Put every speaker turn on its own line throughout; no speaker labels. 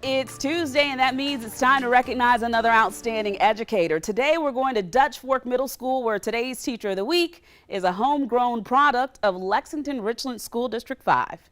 It's Tuesday, and that means it's time to recognize another outstanding educator. Today, we're going to Dutch Fork Middle School, where today's Teacher of the Week is a homegrown product of Lexington-Richland School District 5.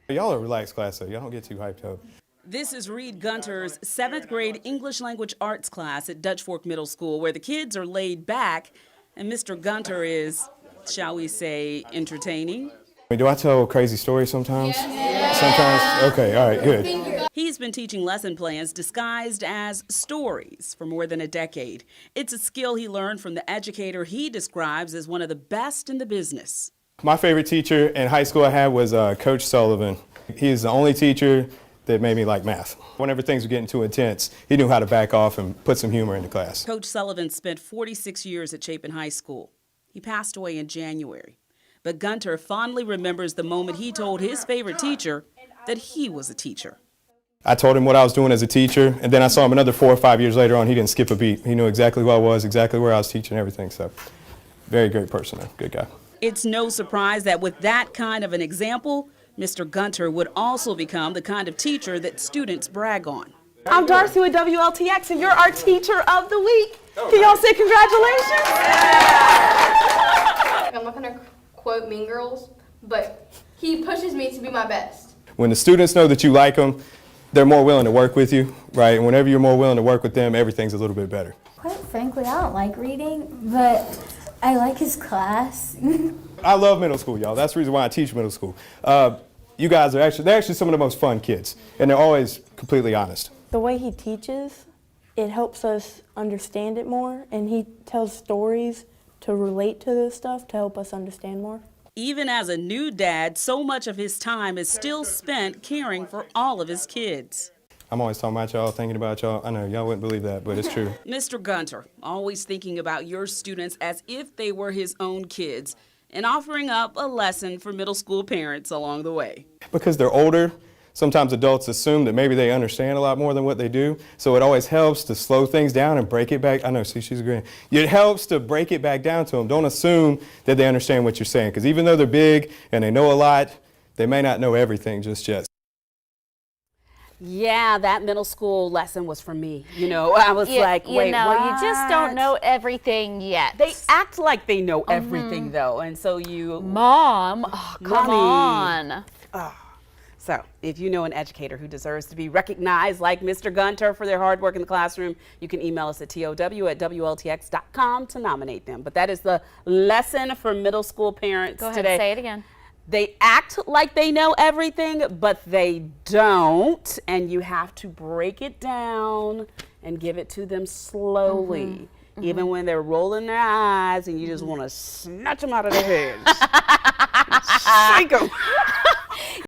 Y'all are a relaxed class, so y'all don't get too hyped up.
This is Reed Gunter's 7th grade English language arts class at Dutch Fork Middle School, where the kids are laid back, and Mr. Gunter is, shall we say, entertaining.
Do I tell crazy stories sometimes? Yes. Sometimes? Okay, all right, good.
He's been teaching lesson plans disguised as stories for more than a decade. It's a skill he learned from the educator he describes as one of the best in the business.
My favorite teacher in high school I had was Coach Sullivan. He's the only teacher that made me like math. Whenever things were getting too intense, he knew how to back off and put some humor into class.
Coach Sullivan spent 46 years at Chapin High School. He passed away in January. But Gunter fondly remembers the moment he told his favorite teacher that he was a teacher.
I told him what I was doing as a teacher, and then I saw him another 4 or 5 years later on. He didn't skip a beat. He knew exactly who I was, exactly where I was teaching, everything. So, very great person, good guy.
It's no surprise that with that kind of an example, Mr. Gunter would also become the kind of teacher that students brag on. I'm Darcy with WLTX, and you're our Teacher of the Week. Can y'all say congratulations?
I'm not going to quote Mean Girls, but he pushes me to be my best.
When the students know that you like them, they're more willing to work with you, right? And whenever you're more willing to work with them, everything's a little bit better.
Quite frankly, I don't like reading, but I like his class.
I love middle school, y'all. That's the reason why I teach middle school. You guys are they're actually some of the most fun kids, and they're always completely honest.
The way he teaches, it helps us understand it more, and he tells stories to relate to this stuff to help us understand more.
Even as a new dad, so much of his time is still spent caring for all of his kids.
I'm always talking about y'all, thinking about y'all. I know y'all wouldn't believe that, but it's true.
Mr. Gunter, always thinking about your students as if they were his own kids and offering up a lesson for middle school parents along the way.
Because they're older, sometimes adults assume that maybe they understand a lot more than what they do, so it always helps to slow things down and break it back. I know, see, she's agreeing. It helps to break it back down to them. Don't assume that they understand what you're saying, because even though they're big and they know a lot, they may not know everything just yet.
Yeah, that middle school lesson was for me. You know, I was like, wait, what?
You just don't know everything yet.
They act like they know everything, though, and so you...
Mom, come on.
So, if you know an educator who deserves to be recognized like Mr. Gunter for their hard work in the classroom, you can email us at TOW@WLTX.com to nominate them. But that is the lesson for middle school parents
Go ahead,
today.
say it again.
They act like they know everything, but they don't, and you have to break it down and give it to them slowly, even when they're rolling their eyes and you just want to snatch them out of their heads. Shake them.